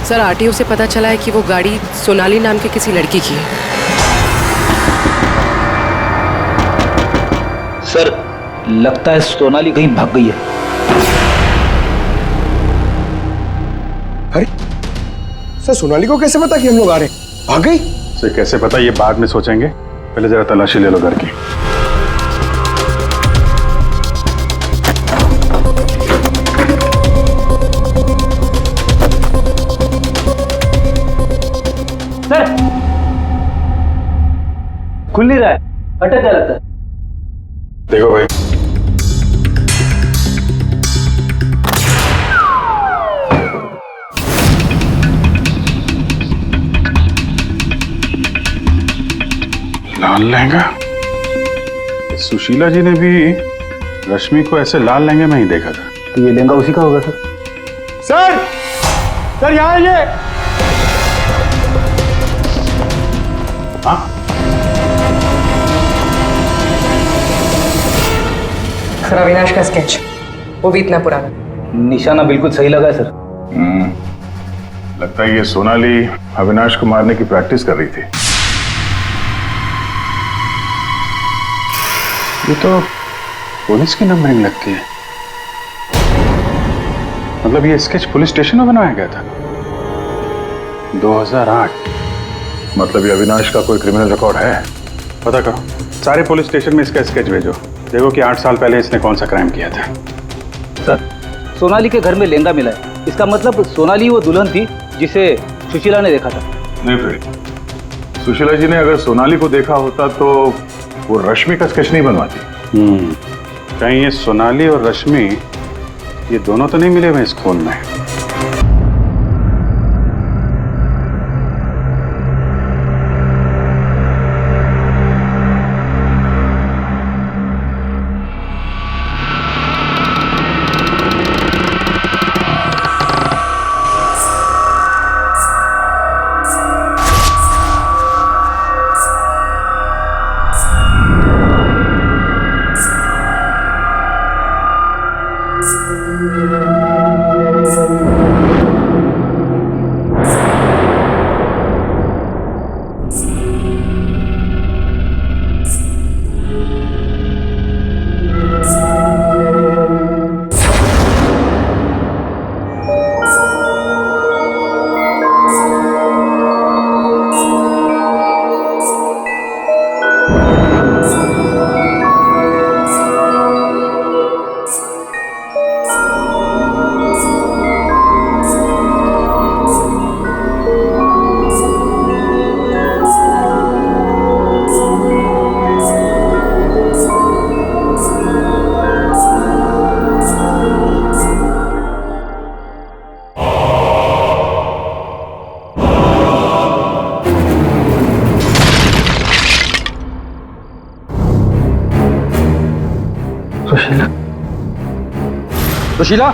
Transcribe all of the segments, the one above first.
Sir RTO से पता चला है कि वो गाड़ी सोनाली नाम के किसी लड़की की है। सर लगता है सोनाली कहीं भाग गई है। अरे सर सोनाली को कैसे पता कि हम लोग आ रहे हैं? भाग गई? सर कैसे पता, ये बाद में सोचेंगे, पहले जरा तलाशी ले लो घर की। सर खुल नहीं रहा है, अटक गया लगता है। देखो भाई, लाल लहंगा। सुशीला जी ने भी रश्मि को ऐसे लाल लहंगे में ही देखा था। तो ये लहंगा उसी का होगा सर। सर सर यहाँ ये। हाँ सर अविनाश का स्केच, वो भी इतना पुराना। निशाना बिल्कुल सही लगा है सर। लगता है ये सोनाली अविनाश को मारने की प्रैक्टिस कर रही थी। ये तो पुलिस की नंबरिंग लगती है। मतलब ये स्केच पुलिस स्टेशन में बनाया गया था 2008। मतलब ये अविनाश का कोई क्रिमिनल रिकॉर्ड है। पता करो, सारे पुलिस स्टेशन में इसका स्केच भेजो, देखो कि 8 साल पहले इसने कौन सा क्राइम किया था। सर सोनाली के घर में लहंगा मिला है, इसका मतलब सोनाली वो दुल्हन थी जिसे सुशीला ने देखा था। नहीं फिर सुशीला जी ने अगर सोनाली को देखा होता तो वो रश्मि का स्केच नहीं बनवाती। कहीं ये सोनाली और रश्मि ये दोनों तो नहीं मिले हुए इस खून में। सुशीला,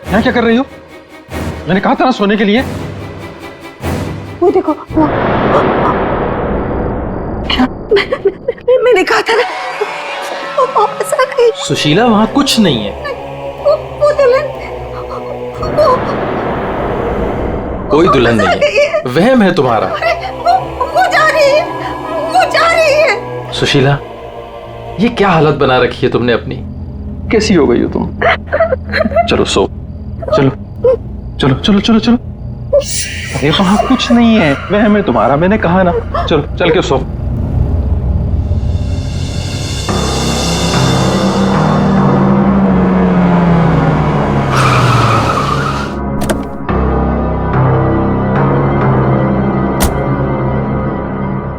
यहाँ क्या कर रही हो? मैंने कहा था ना सोने के लिए। वो देखो वो क्या मैंने कहा था ना, वो वापस आ गई। सुशीला वहां कुछ नहीं है। वो दुल्हन कोई दुल्हन नहीं है, वहम है तुम्हारा। वो जा रही है, वो जा रही है। सुशीला ये क्या हालत बना रखी है तुमने अपनी? कैसी हो गई हो तुम? चलो सो, चलो चलो चलो चलो चलो। अरे वहां कुछ नहीं है, वहम है तुम्हारा, मैंने कहा ना। चलो चल के सो।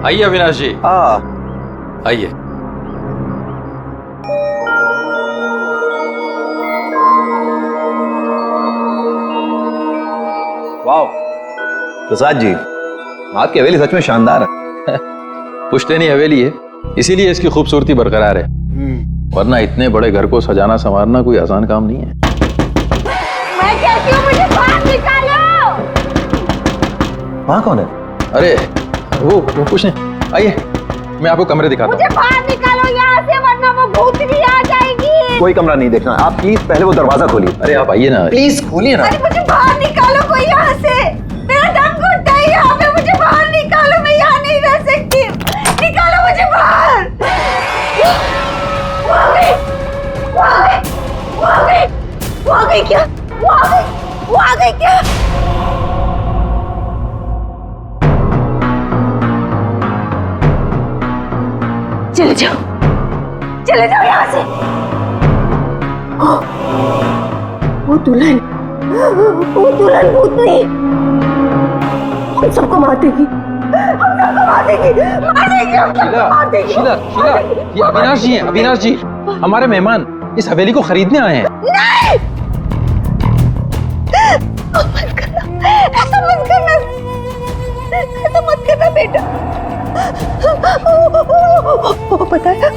आइए अविनाश जी, आइए। वाह प्रसाद जी, आपकी हवेली सच में शानदार है। पुश्तैनी हवेली है, इसीलिए इसकी खूबसूरती बरकरार है, वरना इतने बड़े घर को सजाना संवारना कोई आसान काम नहीं है। मैं कहती हूँ मुझे बाहर निकालो। वहाँ कौन है? अरे वो कुछ नहीं, आइए मैं आपको कमरे दिखाता हूँ। मुझे बाहर निकालो यहाँ से, वरना वो भूतनी आ जाएगी। कोई कमरा नहीं देखना, आप प्लीज पहले वो दरवाजा खोलिए। अरे आप आइए ना। प्लीज खोलिए ना। अरे मुझे बाहर निकालो कोई यहाँ से, मेरा दम घुटता है यहाँ पे, मुझे बाहर निकालो, मैं यहाँ नहीं रह सकती, निकालो मुझे बाहर। वो आ गई, वो आ गई, वो आ गई, वो आ गई क्या? वो आ गई, वो आ गई क्या? चले जाओ, चले जाओ यहाँ से। वो दुल्हन भूतनी हम सबको मार देगी, हम सबको मार देगी, मार देगी, हम सबको मार देगी। शीला, शीला, ये अविनाश जी हैं, अविनाश जी, हमारे मेहमान इस हवेली को खरीदने आए हैं। नहीं, मत करना, ऐसा मत करना, ऐसा मत करना बेटा। वो पता है,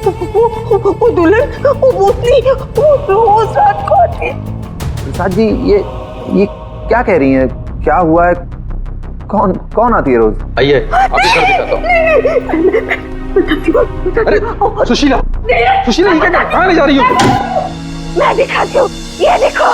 वो दुल्हन, वो भूतनी, वो रोज रात को आती है। प्रसाद जी, ये क्या कह रही हैं? क्या हुआ है? कौन आती है रोज? आइए, अभी कर दिखाता हूँ। अरे सुशीला, सुशीला, ये क्या, कहाँ ले जा रही हो? मैं दिखाती हूँ, ये देखो।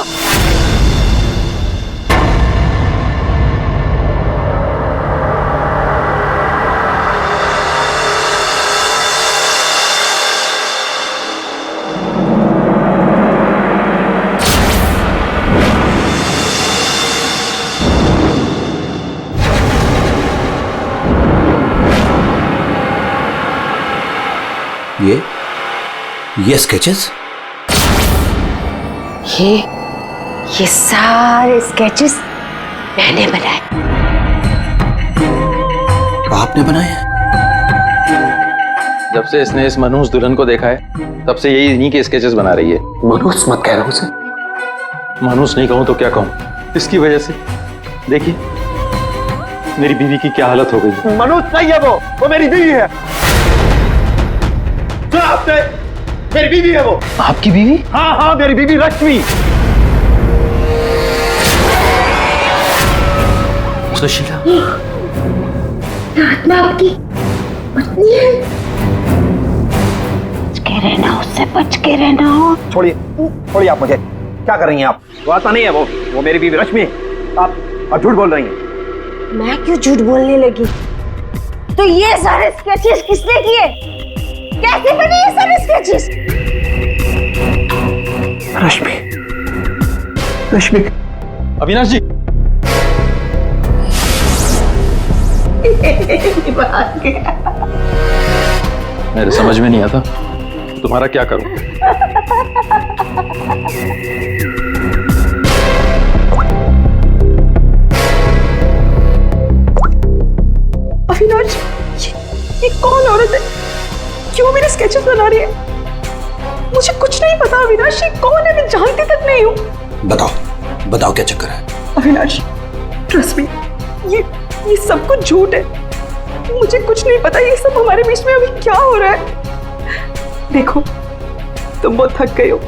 ये स्केचेस? ये सारे स्केचेस मैंने बनाए। आपने बनाए? जब से इसने इस मनहूस दुल्हन को देखा है, तब से यही इन्हीं के स्केचेस बना रही है। मनहूस मत कह रहा हूं उसे। मनहूस नहीं कहूं तो क्या कहूं? इसकी वजह से देखिए मेरी बीवी की क्या हालत हो गई। मनहूस नहीं है वो मेरी बीवी है। आपने, मेरी बीवी है वो। आपकी बीवी? हाँ, मेरी बीवी रश्मि। सुशीला, आत्मा आपकी पत्नी है। बच के रहना, उससे बच के रहना। छोड़िए आप मुझे। क्या कर रही हैं आप? वो आत्मा नहीं है वो मेरी बीवी रश्मि है। आप झूठ बोल रही हैं। मैं क्यों झूठ बोलने लगी? तो ये सारे स्केचेस किसने किए? कैसे बने ये सारे स्केचेस? रश्मि। अविनाश जी, मेरे समझ में नहीं आता तुम्हारा क्या करूं। अविनाश, ये कौन औरत है? क्यों मेरे स्केचेस बना रही है? मुझे कुछ नहीं पता अविनाश, ये कौन है? मैं जानती तक नहीं हूँ। बताओ क्या चक्कर है? अविनाश, ट्रस्ट मी, ये सब कुछ झूठ है। मुझे कुछ नहीं पता ये सब हमारे बीच में अभी क्या हो रहा है। देखो, तुम बहुत थक गए हो,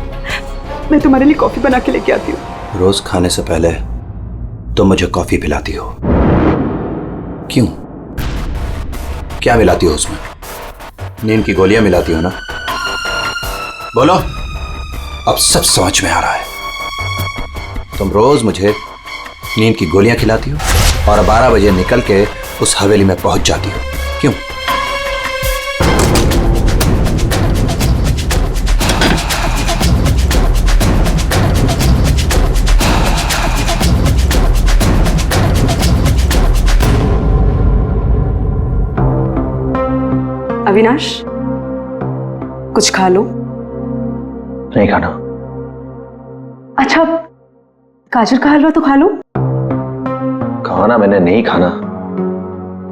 मैं तुम्हारे लिए कॉफी बना के लेके आती हूँ। रोज खाने से पहले तुम मुझे कॉफी पिलाती हो, क्यों? क्या मिलाती हो उसमें? नींद की गोलियां मिलाती हो ना? बोलो, अब सब समझ में आ रहा है। तुम रोज मुझे नींद की गोलियां खिलाती हो और 12 बजे निकल के उस हवेली में पहुंच जाती हो, क्यों? अविनाश, कुछ खा लो। नहीं खाना। अच्छा, गाजर का हलवा तो खा लो। खाना मैंने नहीं खाना।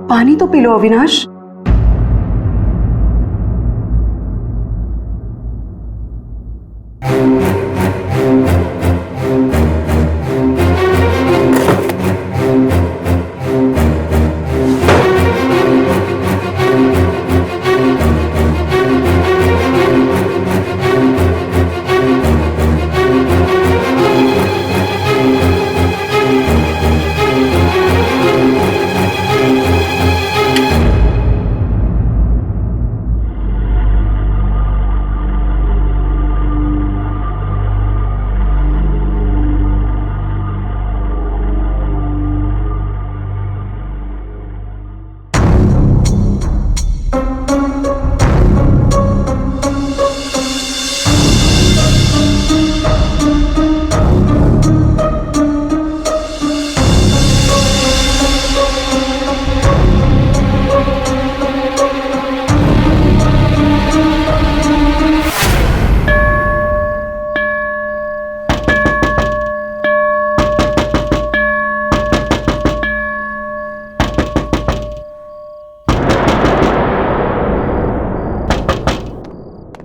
पानी तो पी लो अविनाश।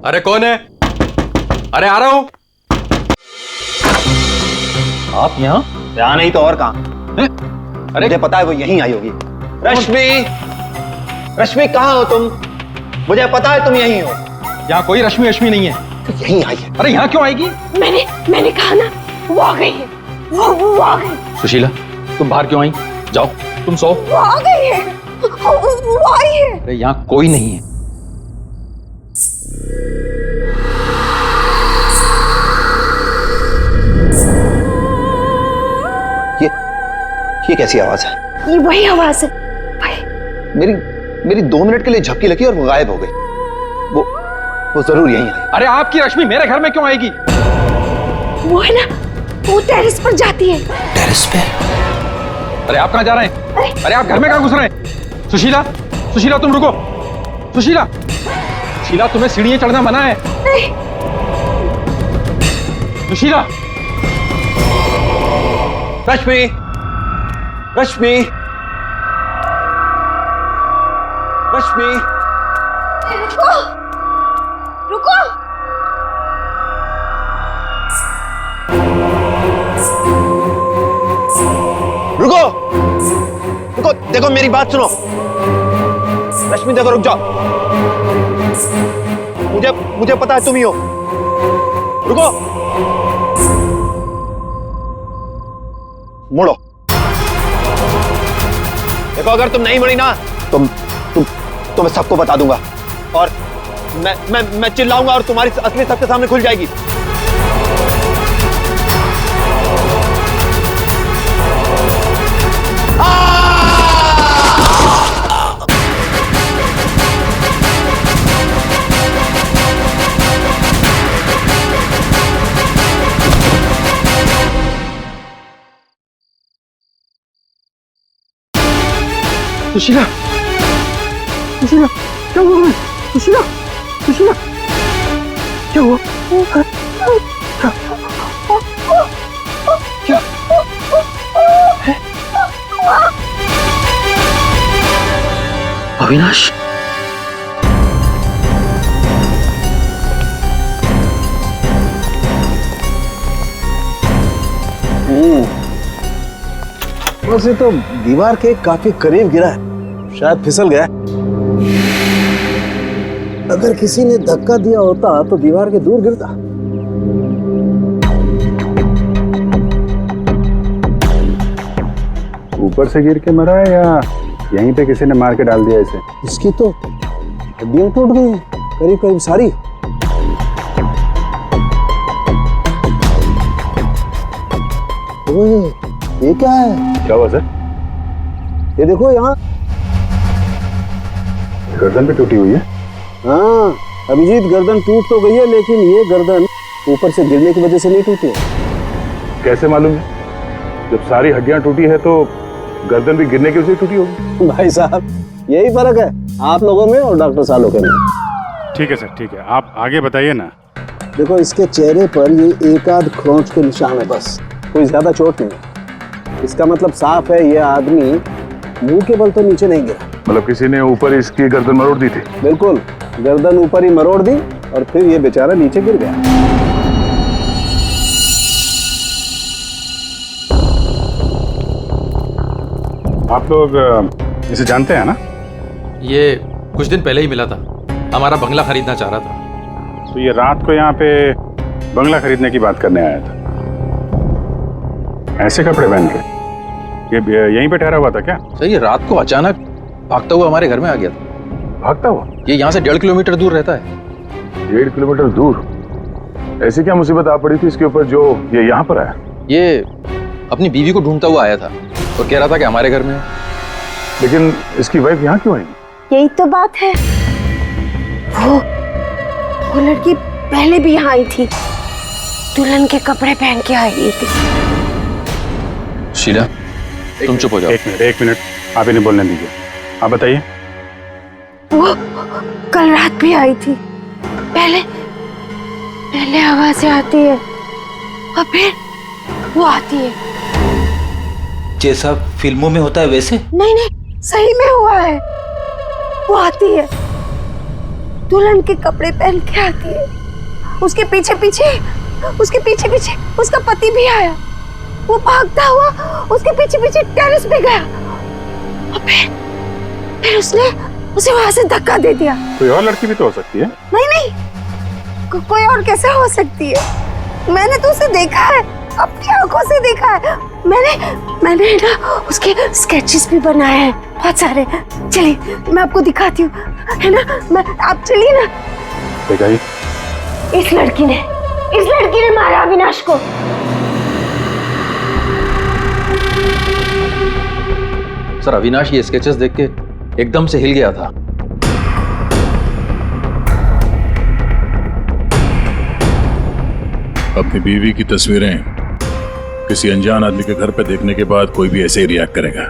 अरे कौन है? अरे आ रहा हूं। आप यहाँ? यहाँ नहीं तो और कहाँ? अरे मुझे पता है वो यहीं आई होगी। रश्मि, रश्मि कहाँ हो तुम? मुझे पता है तुम यहीं हो। यहाँ कोई रश्मि रश्मि नहीं है। यहीं आई है। अरे यहाँ क्यों आएगी? मैंने कहा ना, वो आ गई है। वो आ गई। सुशीला, तुम बाहर क्यों आई? जाओ, तुम सो। वो आ गई है। वो आई है। अरे यहाँ कोई नहीं है। ये कैसी आवाज है? ये वही आवाज है। मेरी 2 मिनट के लिए झपकी लगी और वो गायब हो गई। वो जरूर यहीं आई। अरे आपकी रश्मि मेरे घर में क्यों आएगी? वो है ना, वो टेरेस पर जाती है। टेरेस पे? अरे आप कहाँ जा रहे हैं? अरे आप घर में कहाँ घुस रहे हैं? सुशीला, सुशीला तुम रुको। सुशीला, सुशीला तुम्हें सीढ़ियां चढ़ना मना है। नहीं। सुशीला, रश्मि, रश्मि, रश्मि, रुको, रुको। रुको, रुको, देखो मेरी बात सुनो। रश्मि देखो, रुक जाओ। मुझे पता है तुम ही हो। रुको, मुड़ो। देखो अगर तुम नहीं मुड़ी ना तो मैं सबको बता दूंगा और मैं चिल्लाऊंगा और तुम्हारी असली सबके सामने खुल जाएगी। सुशीला, सुशीला, क्या हुआ? सुशीला, सुशीला, क्या हुआ? क्या? अविनाश, वैसे तो दीवार के काफी करीब गिरा है, शायद फिसल गया। अगर किसी ने धक्का दिया होता तो दीवार के दूर गिरता। ऊपर से गिर के मरा है या यहीं पे किसी ने मार के डाल दिया इसे? इसकी तो हड्डियां टूट गई हैं, करीब करीब सारी। ओए, ये क्या है? क्या हुआ सर? ये देखो यहाँ। गर्दन पे टूटी हुई है। हाँ अभिजीत, गर्दन टूट तो गई है लेकिन ये गर्दन ऊपर से गिरने की वजह से नहीं टूटी है। कैसे मालूम है? जब सारी हड्डियां टूटी है तो गर्दन भी गिरने की वजह से टूटी होगी। भाई साहब, यही फर्क है आप लोगों में और डॉक्टर सालोके में। ठीक है सर, ठीक है, आप आगे बताइए ना। देखो इसके चेहरे पर ये एक आध खरोंच के निशान है, बस कोई ज्यादा चोट नहीं है। इसका मतलब साफ है ये आदमी मुंह के बल तो नीचे नहीं गिरा। मतलब किसी ने ऊपर इसकी गर्दन मरोड़ दी थी? बिल्कुल, गर्दन ऊपर ही मरोड़ दी और फिर ये बेचारा नीचे गिर गया। आप लोग इसे जानते हैं ना? ये कुछ दिन पहले ही मिला था, हमारा बंगला खरीदना चाह रहा था। तो ये रात को यहाँ पे बंगला खरीदने की बात करने आया था। ऐसे कपड़े पहन के ये यहीं पे ठहरा हुआ था क्या? सर ये रात को अचानक भागता हुआ हमारे घर में आ गया था। भागता हुआ? ये यहाँ से 1.5 किलोमीटर दूर रहता है। 1.5 किलोमीटर दूर? ऐसी क्या मुसीबत आ पड़ी थी इसके ऊपर जो ये यहाँ पर आया? ये अपनी बीवी को ढूंढता हुआ आया था और कह रहा था कि हमारे घर में है। लेकिन इसकी वाइफ यहाँ क्यों आएगी? यही तो बात है। वो लड़की पहले भी यहाँ आई थी, दुल्हन के कपड़े पहन के आई थी। शीला, तुम चुप हो जाओ। एक मिनट, आप इन्हें बोलने दीजिए। आप बताइए। वो कल रात भी आई थी। पहले आवाजें आती है और फिर वो आती है। जैसा फिल्मों में होता है वैसे? नहीं, सही में हुआ है। वो आती है, दुल्हन के कपड़े पहन के आती है। उसके पीछे पीछे उसका पति भी आया। वो भागता हुआ उसके पीछे पीछे टेरेस पे गया और फिर उसने उसे वहां से धक्का दे दिया। कोई और लड़की भी तो हो सकती है। नहीं, कोई और कैसे हो सकती है? मैंने तो उसे देखा है, अपनी आंखों से देखा है। मैंने ना उसके स्केचेस भी बनाए हैं बहुत सारे। चलिए मैं आपको दिखाती हूँ, है ना? आप चलिए ना। दिखाइए। इस लड़की ने मारा अविनाश को। सर अविनाश ये स्केचेस देख के एकदम से हिल गया था। अपनी बीवी की तस्वीरें किसी अनजान आदमी के घर पे देखने के बाद कोई भी ऐसे ही रिएक्ट करेगा।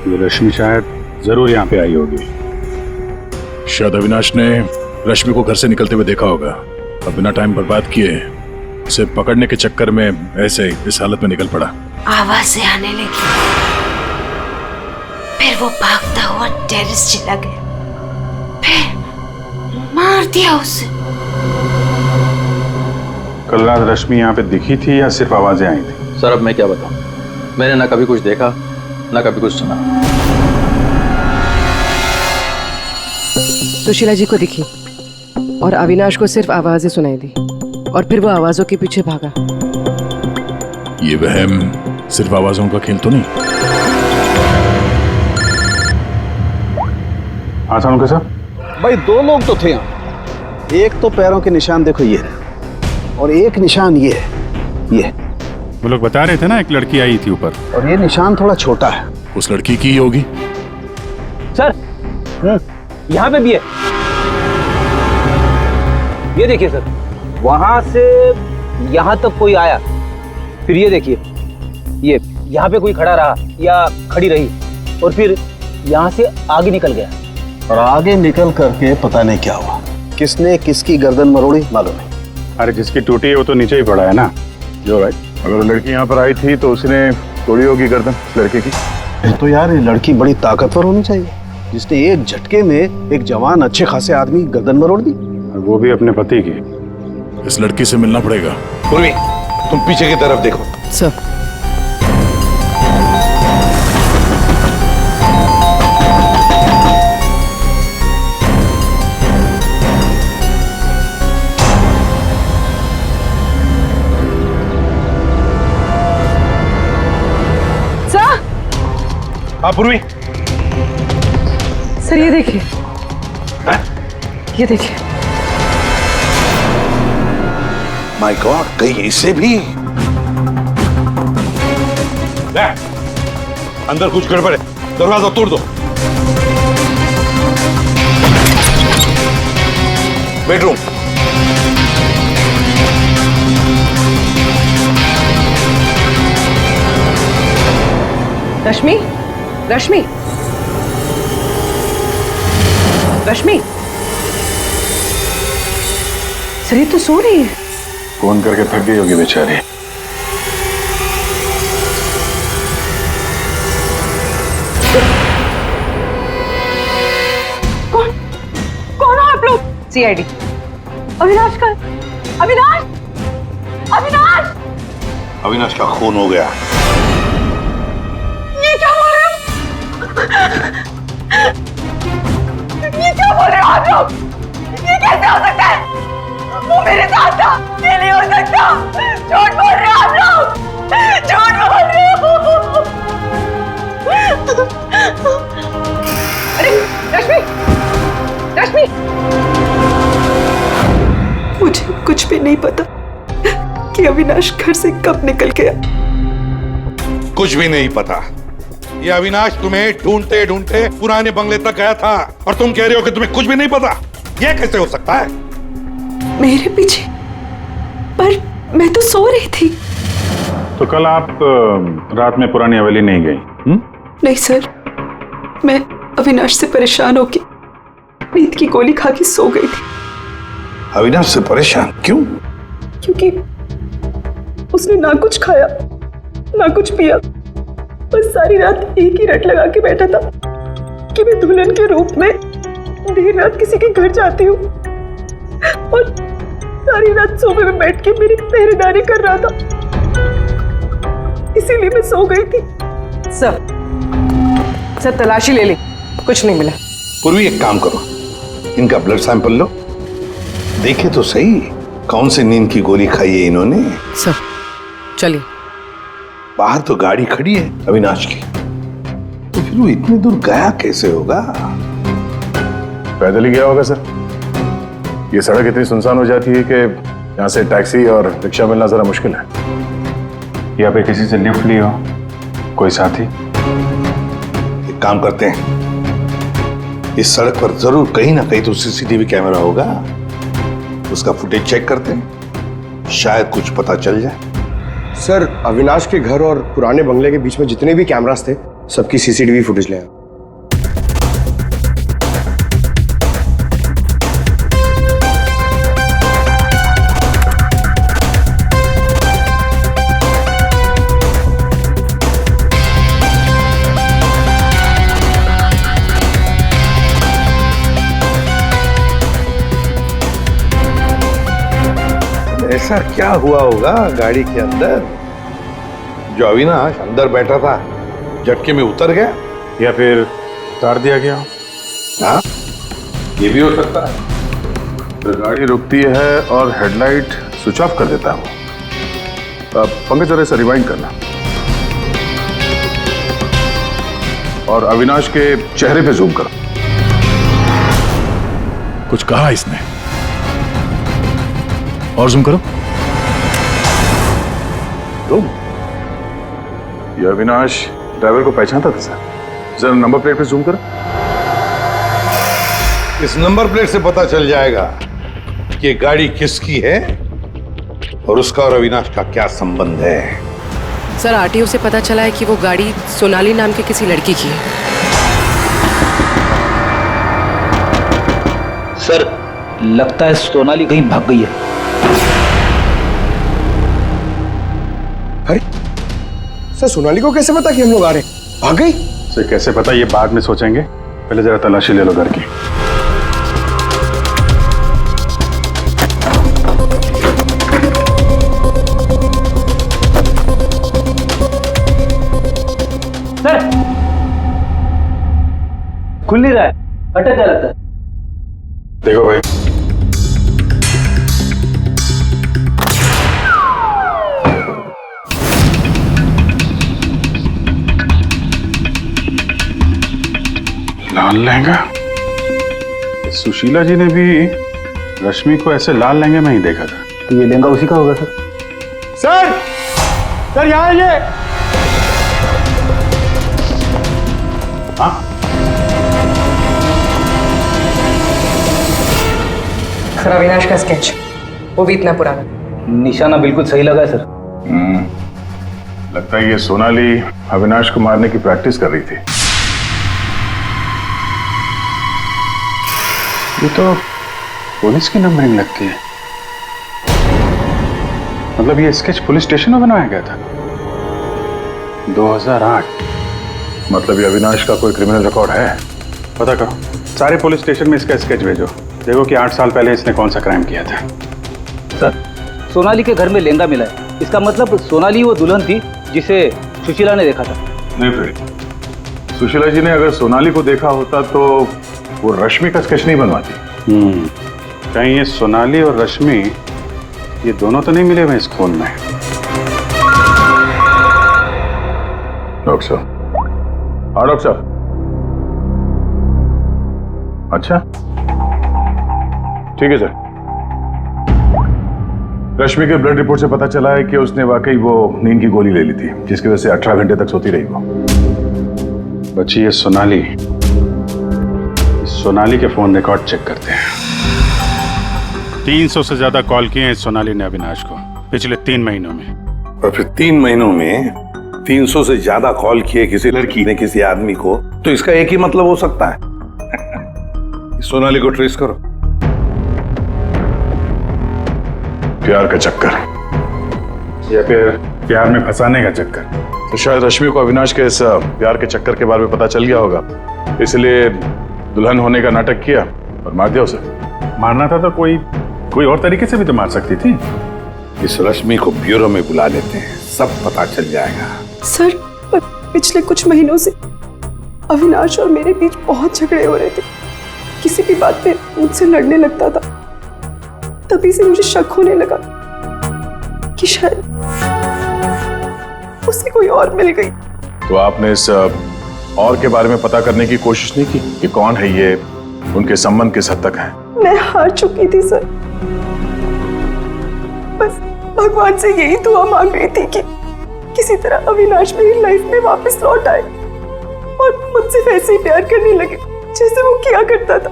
ये रश्मि शायद जरूर यहाँ पे आई होगी। शायद अविनाश ने रश्मि को घर से निकलते हुए देखा होगा और बिना टाइम बर्बाद किए उसे पकड़ने के चक्कर में ऐसे इस हालत में निकल पड़ा। आवाजें आने लगी, फिर वो भागता हुआ टेरेस चला गया, फिर मार दिया उसे। कल रात रश्मि यहाँ पे दिखी थी या सिर्फ आवाजें आई थी? सर अब मैं क्या बताऊं, मैंने ना कभी कुछ देखा ना कभी कुछ सुना। सुशीला जी को दिखी और अविनाश को सिर्फ आवाजें सुनाई दी और फिर वो आवाजों के पीछे भागा। ये वहम सिर्फ आवाजों का खेल तो नहीं? हाँ सानू साहब। भाई 2 लोग तो थे यहाँ। एक तो पैरों के निशान देखो ये है, और एक निशान ये है, ये। वो लोग बता रहे थे ना एक लड़की आई थी ऊपर, और ये निशान थोड़ा छोटा है। उस लड़की की ही होगी। सर यहाँ पे भी है। ये देखिए सर, वहां से यहाँ तक कोई आया, फिर ये देखिए, ये यहाँ पे कोई खड़ा रहा या खड़ी रही और फिर यहाँ से आगे निकल गया। और आगे निकल करके पता नहीं क्या हुआ, किसने किसकी गर्दन मरोड़ी मालूम नहीं। अरे जिसकी टूटी है वो तो नीचे ही पड़ा है ना। जो राइट, अगर लड़की यहाँ पर आई थी तो उसने तोड़ी होगी गर्दन लड़के की। तो यार ये लड़की बड़ी ताकतवर होनी चाहिए, जिसने एक झटके में एक जवान अच्छे खासे आदमी गर्दन मरोड़ दी। वो भी अपने पति की। इस लड़की से मिलना पड़ेगा। पूर्वी, तुम पीछे की तरफ देखो। सर हाँ पूर्वी। सर ये देखिए, ये देखिए। माय गॉड, कहीं इसे भी अंदर कुछ गड़बड़ है, दरवाजा तोड़ दो। बेडरूम। रश्मि, रश्मि, रश्मि, सर ये तो सो रही है। फोन करके थक गई होगी बेचारी। कौन हो आप लोग? सीआईडी। अविनाश का, अविनाश, अविनाश, अविनाश का खून हो गया। ये क्या बोल रहे हो? ये क्या बोल रहे हो आप लोग? ये कैसे हो सकता है? वो मेरे साथ था, ये नहीं हो सकता। झूठ बोल रहे हो आप लोग, झूठ बोल रहे हो। अरे रश्मि, रश्मि, मुझे कुछ भी नहीं पता कि अविनाश घर से कब निकल गया। कुछ भी नहीं पता। ये अविनाश तुम्हें ढूंढते ढूंढते पुराने बंगले तक गया था और तुम कह रहे हो कि तुम्हें कुछ भी नहीं पता। ये कैसे हो सकता है? मेरे पीछे? पर मैं तो सो रही थी। तो कल आप रात में पुरानी हवेली नहीं गई? नहीं सर, मैं अविनाश से परेशान होके नींद की गोली खा के सो गई थी। अविनाश से परेशान क्यों? क्योंकि उसने ना कुछ खाया ना कुछ पिया, बस सारी रात एक ही रट लगा के बैठा था कि मैं दुल्हन के रूप में देर रात किसी के घर जाती हूँ और सारी रात सोफे में बैठ के मेरी पहरेदारी कर रहा था, इसीलिए मैं सो गई थी। सर तलाशी ले ली, कुछ नहीं मिला। पूर्वी एक काम करो, इनका ब्लड सैंपल लो, देखे तो सही कौन सी नींद की गोली खाई है इन्होंने। सर चलिए। बाहर तो गाड़ी खड़ी है अविनाश की, तो फिर वो इतनी दूर गया कैसे होगा? पैदल ही गया होगा सर। ये सड़क इतनी सुनसान हो जाती है कि यहाँ से टैक्सी और रिक्शा मिलना जरा मुश्किल है। या फिर किसी से लिफ्ट ली हो, कोई साथी। एक काम करते हैं, इस सड़क पर जरूर कहीं ना कहीं तो सीसीटीवी कैमरा होगा, उसका फुटेज चेक करते हैं, शायद कुछ पता चल जाए। सर, अविनाश के घर और पुराने बंगले के बीच में जितने भी कैमरास थे, सबकी सीसीटीवी फुटेज ले आए। ऐसा क्या हुआ होगा गाड़ी के अंदर, जो अविनाश अंदर बैठा था झटके में उतर गया, या फिर उतार दिया गया। हाँ, ये भी हो सकता है। तो गाड़ी रुकती है और हेडलाइट स्विच ऑफ कर देता है वो। पंकज जरा से रिवाइंड करना और अविनाश के चेहरे पे जूम करो। कुछ कहा इसने? और जूम करो। तुम ये अविनाश ड्राइवर को पहचानता था सर। जरा नंबर प्लेट पे जूम करो। इस नंबर प्लेट से पता चल जाएगा कि गाड़ी किसकी है और उसका और अविनाश का क्या संबंध है। सर आरटीओ से पता चला है कि वो गाड़ी सोनाली नाम के किसी लड़की की है। सर लगता है सोनाली कहीं भाग गई है। अरे सर, सोनाली को कैसे पता कि हम लोग आ रहे हैं? भाग गई? सर कैसे पता, ये बाद में सोचेंगे, पहले जरा तलाशी ले लो घर की। सर खुल नहीं रहा है, अटक गया लगता है। देखो भाई, लाल लहंगा। सुशीला जी ने भी रश्मि को ऐसे लाल लहंगे में ही देखा था। तो ये लहंगा उसी का होगा सर। सर, सर यहाँ ये। हाँ, सर अविनाश का स्केच, वो भी इतना पुराना। निशाना बिल्कुल सही लगा है सर। लगता है ये सोनाली अविनाश को मारने की प्रैक्टिस कर रही थी। ये तो पुलिस की नंबरिंग लगती है। मतलब ये स्केच पुलिस स्टेशन में बनाया गया था 2008। मतलब ये अविनाश का कोई क्रिमिनल रिकॉर्ड है? पता करो, सारे पुलिस स्टेशन में इसका स्केच भेजो, देखो कि 8 साल पहले इसने कौन सा क्राइम किया था। सर सोनाली के घर में लहंगा मिला है, इसका मतलब सोनाली वो दुल्हन थी जिसे सुशीला ने देखा था। नहीं फिर सुशीला जी ने अगर सोनाली को देखा होता तो वो रश्मि का स्केच नहीं बनवाती। कहीं ये सोनाली और रश्मि ये दोनों तो नहीं मिले हुए इस खून में? डॉक्टर साहब। हाँ डॉक्टर साहब। अच्छा ठीक है सर। रश्मि के ब्लड रिपोर्ट से पता चला है कि उसने वाकई वो नींद की गोली ले ली थी, जिसकी वजह से 18 घंटे तक सोती रही वो। बची है सोनाली। सोनाली के फोन रिकॉर्ड चेक करते हैं। 300 से ज्यादा कॉल किए हैं सोनाली ने अविनाश को पिछले 3 महीनों में। और फिर 3 महीनों में 300 से ज्यादा कॉल किए किसी लड़की ने किसी आदमी को, तो इसका एक ही मतलब हो सकता है। सोनाली को ट्रेस करो। प्यार का चक्कर या फिर प्यार में फंसाने का चक्कर। तो शायद रश्मि को अविनाश के इस प्यार के चक्कर के बारे में पता चल गया होगा, इसलिए दुल्हन होने का नाटक किया और मार दिया उसे। मारना था तो कोई कोई और तरीके से भी तो मार सकती थी। इस रश्मि को ब्यूरो में बुला लेते हैं, सब पता चल जाएगा। सर, पर पिछले कुछ महीनों से अविनाश और मेरे बीच बहुत झगड़े हो रहे थे। किसी भी बात पे मुझसे लड़ने लगता था। तभी से मुझे शक होने लगा कि शायद उसे कोई और मिल गई। तो आपने इस और के बारे में पता करने की कोशिश नहीं की कि कौन है ये, उनके संबंध किस हद तक है? मैं हार चुकी थी सर। बस भगवान से यही दुआ मांग रही थी कि किसी तरह अविनाश मेरी लाइफ में वापस लौट आए और मुझसे वैसे ही प्यार करने लगे जैसे वो किया करता था।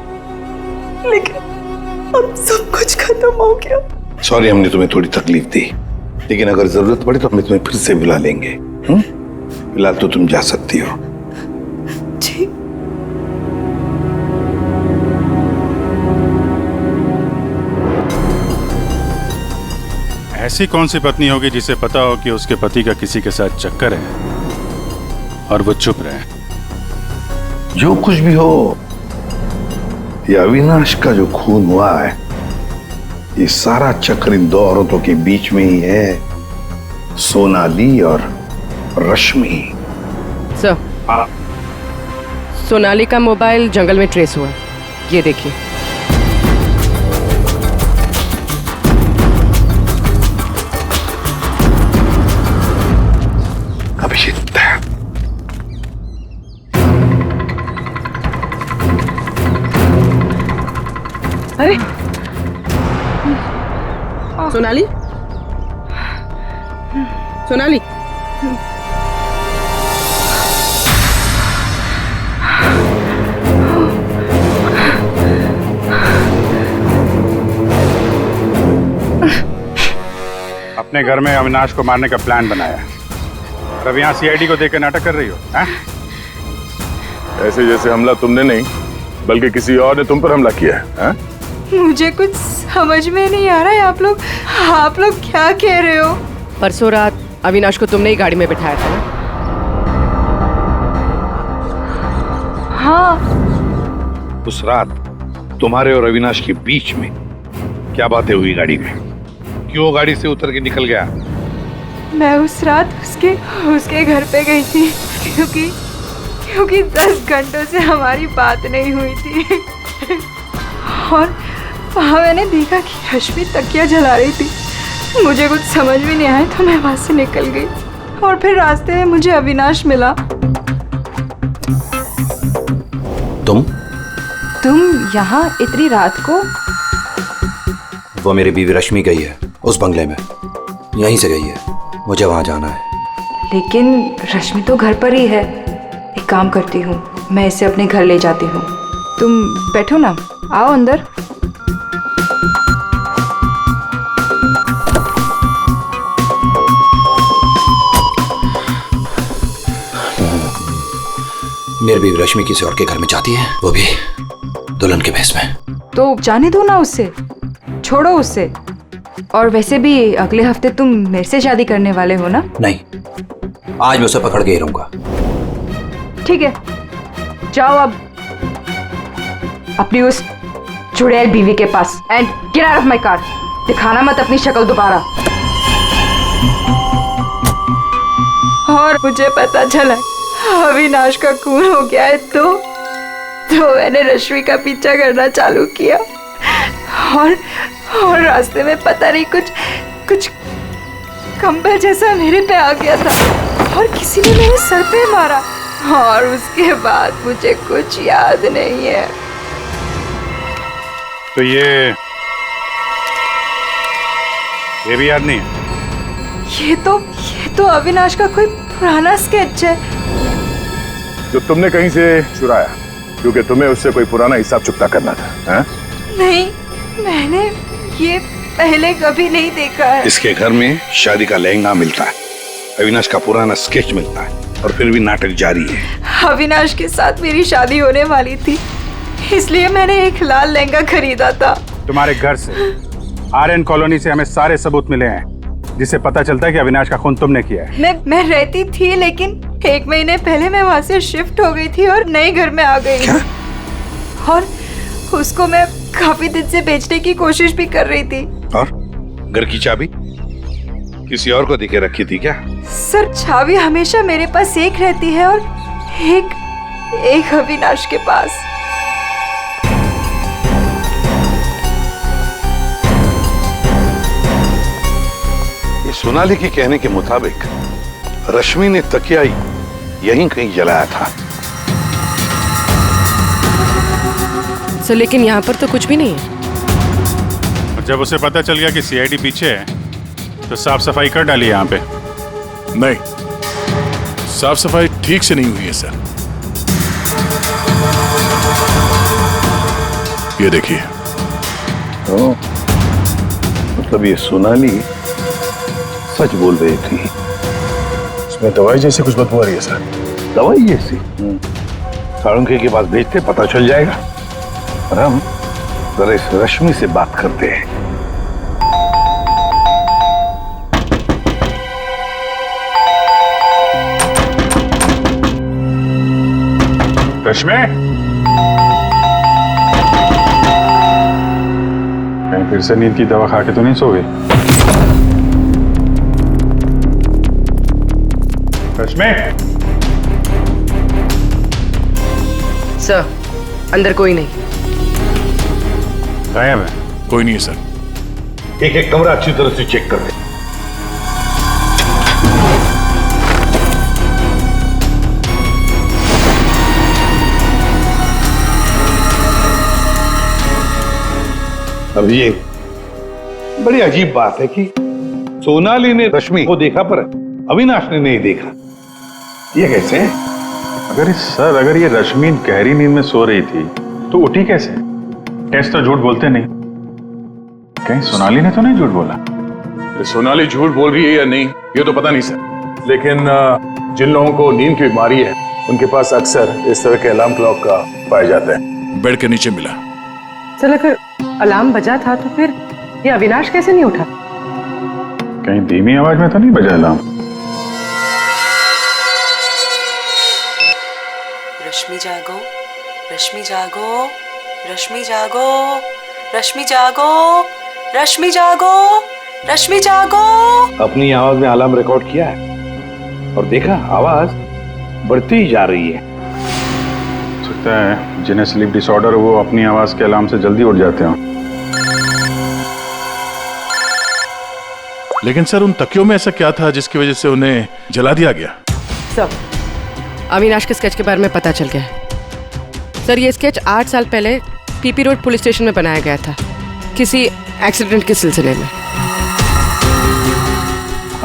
लेकिन अब सब कुछ खत्म हो गया। सॉरी, हमने तुम्हें थोड़ी तकलीफ दी, लेकिन अगर जरूरत पड़े तो हम तुम्हें फिर से बुला लेंगे। फिलहाल तो तुम जा सकती हो। जी। ऐसी कौन सी पत्नी होगी जिसे पता हो कि उसके पति का किसी के साथ चक्कर है और वो चुप रहे? जो कुछ भी हो, ये अविनाश का जो खून हुआ है, ये सारा चक्र इन दो औरतों के बीच में ही है, सोनाली और रश्मि। सर, सोनाली का मोबाइल जंगल में ट्रेस हुआ, ये देखिए। अभिजीत, अरे सोनाली, सोनाली, अपने घर में अविनाश को मारने का प्लान बनाया और अब यहाँ सीआईडी को देकर नाटक कर रही हो? ऐसे जैसे हमला तुमने नहीं बल्कि किसी और ने तुम पर हमला किया है। मुझे कुछ समझ में नहीं आ रहा है। आप लोग क्या कह रहे हो? परसों रात अविनाश को तुमने ही गाड़ी में बिठाया था ना? हाँ। उस रात तुम्हारे और अविनाश के बीच में क्या बातें हुई गाड़ी में? क्यों गाड़ी से उतर के निकल गया? मैं उस रात उसके घर पे गई थी क्योंकि 10 घंटों से हमारी बात नहीं हुई थी और वहाँ मैंने देखा कि रश्मि तकिया जला रही थी। मुझे कुछ समझ में नहीं आया तो मैं वहाँ से निकल गई और फिर रास्ते में मुझे अविनाश मिला। तुम यहाँ इतनी रात को? वो मेरी बीवी रश्मि गई है उस बंगले में, यहीं से गई है। मुझे वहां जाना है। लेकिन रश्मि तो घर पर ही है। एक काम करती हूँ, मैं इसे अपने घर ले जाती हूँ। तुम बैठो ना, आओ अंदर। मेरी बीवी रश्मि किसी और के घर में जाती है, वो भी दुल्हन के भेष में। तो जाने दो ना उससे, छोड़ो उससे। और वैसे भी अगले हफ्ते तुम मेरे से शादी करने वाले हो ना? नहीं, आज मैं उसे पकड़ के ही रहूंगा। ठीक है, जाओ अब अपनी उस चुड़ैल बीवी के पास and get out of my car. दिखाना मत अपनी शक्ल दोबारा। और मुझे पता चला अविनाश का खून हो गया है तो मैंने रश्मि का पीछा करना चालू किया और रास्ते में पता नहीं कुछ कंबल जैसा मेरे पे आ गया था और किसी ने मेरे सर पे मारा और उसके बाद मुझे कुछ याद नहीं है। तो ये भी याद नहीं है? ये तो अविनाश का कोई पुराना स्केच है जो तुमने कहीं से चुराया, क्योंकि तुम्हें उससे कोई पुराना हिसाब चुकता करना था। है? नहीं, मैंने ये पहले कभी नहीं देखा है। इसके घर में शादी का लहंगा मिलता है, अविनाश का पुराना स्केच मिलता है और फिर भी नाटक जारी है। अविनाश के साथ मेरी शादी होने वाली थी, इसलिए मैंने एक लाल लहंगा खरीदा था। तुम्हारे घर से आर्यन कॉलोनी से हमें सारे सबूत मिले हैं जिससे पता चलता है कि अविनाश का खून तुमने किया है। मैं रहती थी, लेकिन 1 महीने पहले मैं वहाँ से शिफ्ट हो गई थी और नए घर में आ गई। और उसको मैं काफी दिन से बेचने की कोशिश भी कर रही थी। और घर की चाबी किसी और को दिखे रखी थी क्या? सर चाबी हमेशा मेरे पास एक रहती है और एक अविनाश के पास। ये सोनाली के कहने के मुताबिक रश्मि ने तकिया यहीं कहीं जलाया था। सर लेकिन यहाँ पर तो कुछ भी नहीं है। और जब उसे पता चल गया कि सीआईडी पीछे है तो साफ सफाई कर डाली यहाँ पे। नहीं, साफ सफाई ठीक से नहीं हुई है सर। ये देखिए। मतलब ये सोनाली सच बोल रही थी। इसमें दवाई जैसी कुछ बदबू आ रही है सर। दवाई जैसी? साळुंखे के पास भेजते, पता चल जाएगा। और हम जरा इस रश्मि से बात करते हैं। रश्मि, कहीं फिर से नींद की दवा खा के तो नहीं सो गई? रश्मि, सर अंदर कोई नहीं। गायब है? कोई नहीं है सर। एक एक कमरा अच्छी तरह से चेक कर ले। अब ये बड़ी अजीब बात है कि सोनाली ने रश्मि को देखा पर अविनाश ने नहीं देखा। ये कैसे है? अगर ये रश्मि गहरी नींद में सो रही थी तो उठी कैसे? टेस्ट तो झूठ बोलते नहीं। कहीं सोनाली ने तो नहीं झूठ बोला? सोनाली झूठ बोल रही है या नहीं ये तो पता नहीं सर, लेकिन जिन लोगों को नींद की बीमारी है उनके पास अक्सर इस तरह के अलार्म क्लॉक का पाया जाता है। बेड के नीचे मिला। सर अगर अलार्म बजा था तो फिर ये अविनाश कैसे नहीं उठा? कहीं धीमी आवाज में तो नहीं बजा अलार्म? रश्मि जागो, रश्मि जागो, रश्मि जागो, रश्मि जागो, रश्मि जागो, रश्मि जागो। अपनी आवाज में अलार्म रिकॉर्ड किया है और देखा आवाज बढ़ती ही जा रही है। सकता है जिन्हें स्लीप डिसऑर्डर वो अपनी आवाज के अलार्म से जल्दी उठ जाते हो। लेकिन सर उन तकियों में ऐसा क्या था जिसकी वजह से उन्हें जला दिया गया? सर अविनाश के स्केच के बारे में पता चल गया है। सर ये स्केच 8 साल पहले पीपी रोड पुलिस स्टेशन में बनाया गया था किसी एक्सीडेंट के सिलसिले में।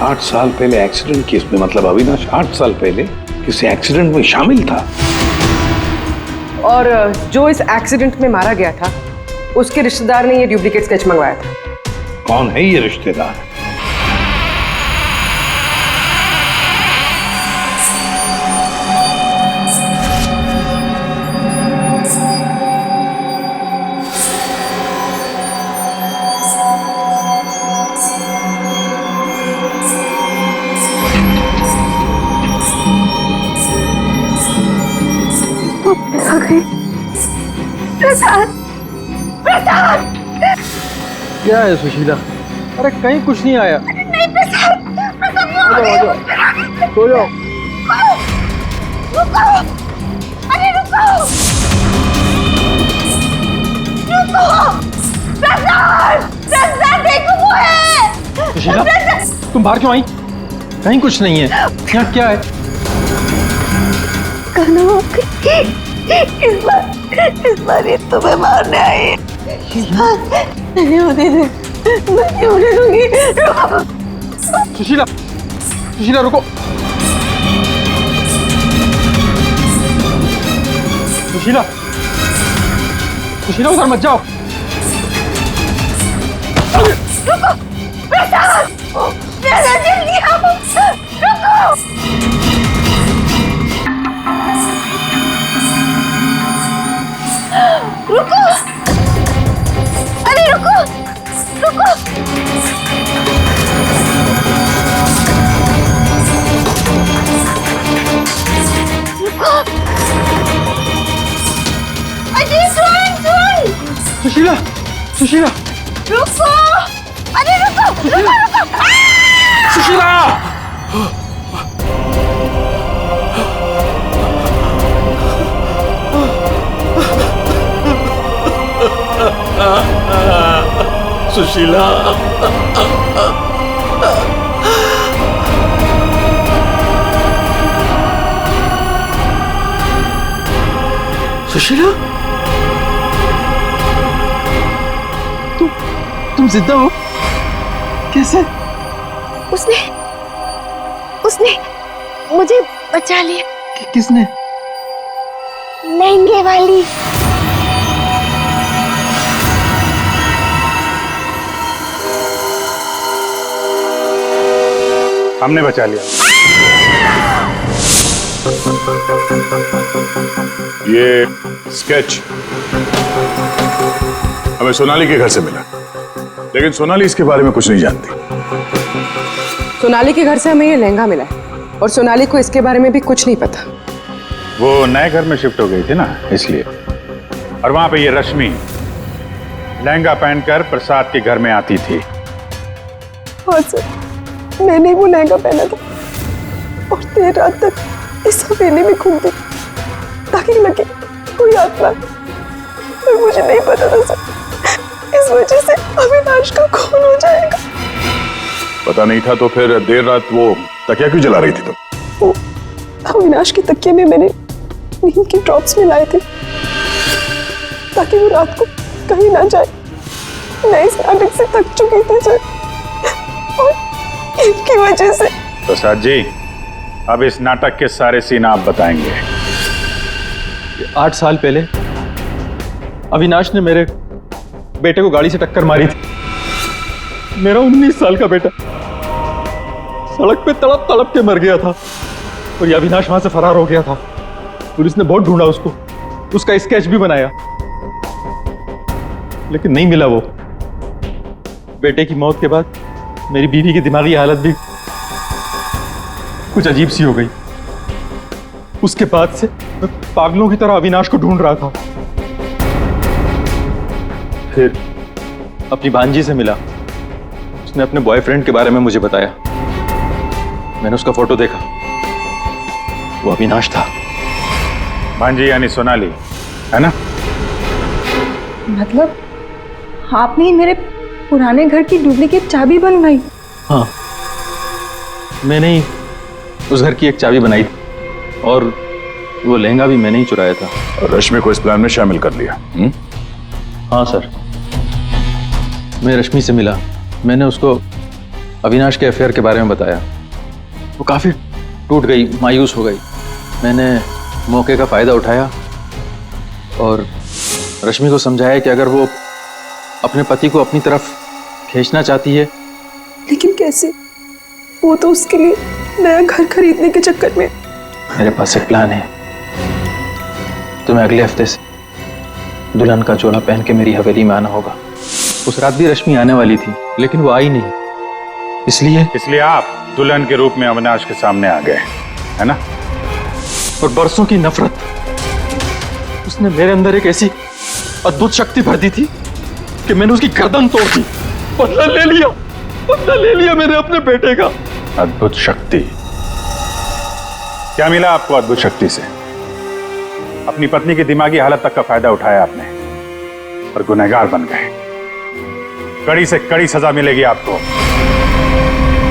8 साल पहले एक्सीडेंट केस में? मतलब अविनाश 8 साल पहले किसी एक्सीडेंट में शामिल था? और जो इस एक्सीडेंट में मारा गया था उसके रिश्तेदार ने ये डुप्लीकेट स्केच मंगवाया था। कौन है ये रिश्तेदार? प्रसाद, प्रसाद। क्या है सुशीला? अरे कहीं कुछ नहीं आया। नहीं प्रसाद, प्रसाद सो जाओ। रुको, अरे रुको, रुको, प्रसाद, प्रसाद देखो वो है। सुशीला तुम बाहर क्यों आई? कहीं कुछ नहीं है। यहाँ क्या है? इस बार ये तुम्हें मारने आई है। नहीं होने दे, नहीं होने दूंगी। रुको सुशीला, सुशीला रुको। सुशीला, सुशीला उधर मत जाओ। रुको प्रसाद, प्रसाद जल्दी आओ। रुको रुको, अरे रुको, रुको। रुको, अजय सुन सुन। सुशीला, सुशीला, रुको, अरे रुको, रुको, रुको। सुशीला! सुशीला, सुशीला, तुम जिंदा हो? कैसे? उसने मुझे बचा लिया। किसने? लहंगे वाली। हमने बचा लिया। ये स्केच हमें सोनाली के घर से मिला, लेकिन सोनाली इसके बारे में कुछ नहीं जानती। सोनाली के घर से हमें ये लहंगा मिला है और सोनाली को इसके बारे में भी कुछ नहीं पता। वो नए घर में शिफ्ट हो गई थी ना, इसलिए। और वहां पे ये रश्मि लहंगा पहनकर प्रसाद के घर में आती थी। हाँ सर, मैंने वो लहंगा पहना था और देर रात तक इस हवेली में घूमती ताकि लगे कोई आत्मा, पर मुझे नहीं पता था सर, इस वजह से अविनाश का खून हो जाएगा। पता नहीं था तो फिर देर रात वो तकिया क्यों जला रही थी तुम? वो अविनाश के तकिए में मैंने नीम के ड्रॉप्स मिलाए थे ताकि वो रात को कहीं ना जाए। मैं इस नाटक से थक चुकी थी सर और इनकी वजह से। प्रसाद जी, अब इस नाटक के सारे सीन आप बताएंगे। 8 साल पहले अविनाश ने मेरे बेटे को गाड़ी से टक्कर मारी थी। मेरा 19 साल का बेटा सड़क पे तड़प तड़प के मर गया था और ये अविनाश वहां से फरार हो गया था। पुलिस ने बहुत ढूंढा उसको, उसका स्केच भी बनाया, लेकिन नहीं मिला वो। बेटे की मौत के बाद मेरी बीवी की दिमागी हालत भी कुछ अजीब सी हो गई। उसके बाद से मैं पागलों की तरह अविनाश को ढूंढ रहा था। फिर अपनी भांजी से मिला, उसने अपने बॉयफ्रेंड के बारे में मुझे बताया। मैंने उसका फोटो देखा, वो अविनाश था। भांजी यानी सोनाली, है ना? मतलब आपने ही मेरे पुराने घर की डुप्लीकेट चाबी बनवाई? हाँ, मैंने ही उस घर की एक चाबी बनाई थी और वो लहंगा भी मैंने ही चुराया था। और रश्मि को इस प्लान में शामिल कर लिया? हाँ सर, मैं रश्मि से मिला, मैंने उसको अविनाश के अफेयर के बारे में बताया। वो काफ़ी टूट गई, मायूस हो गई। मैंने मौके का फ़ायदा उठाया और रश्मि को समझाया कि अगर वो अपने पति को अपनी तरफ खींचना चाहती है। लेकिन कैसे? वो तो उसके लिए नया घर खरीदने के चक्कर में। मेरे पास एक प्लान है। तुम्हें अगले हफ्ते से दुल्हन का चोला पहन के मेरी हवेली में आना होगा। उस रात भी रश्मि आने वाली थी, लेकिन वो आई नहीं। इसलिए आप दुल्हन के रूप में अविनाश के सामने आ गए, है ना? और बरसों की नफरत, उसने मेरे अंदर एक ऐसी अद्भुत शक्ति भर दी थी कि मैंने उसकी गर्दन तोड़ दी। बदला ले लिया मैंने अपने बेटे का। अद्भुत शक्ति? क्या मिला आपको अद्भुत शक्ति से? अपनी पत्नी की दिमागी हालत तक का फायदा उठाया आपने और गुनहगार बन गए। कड़ी से कड़ी सजा मिलेगी आपको।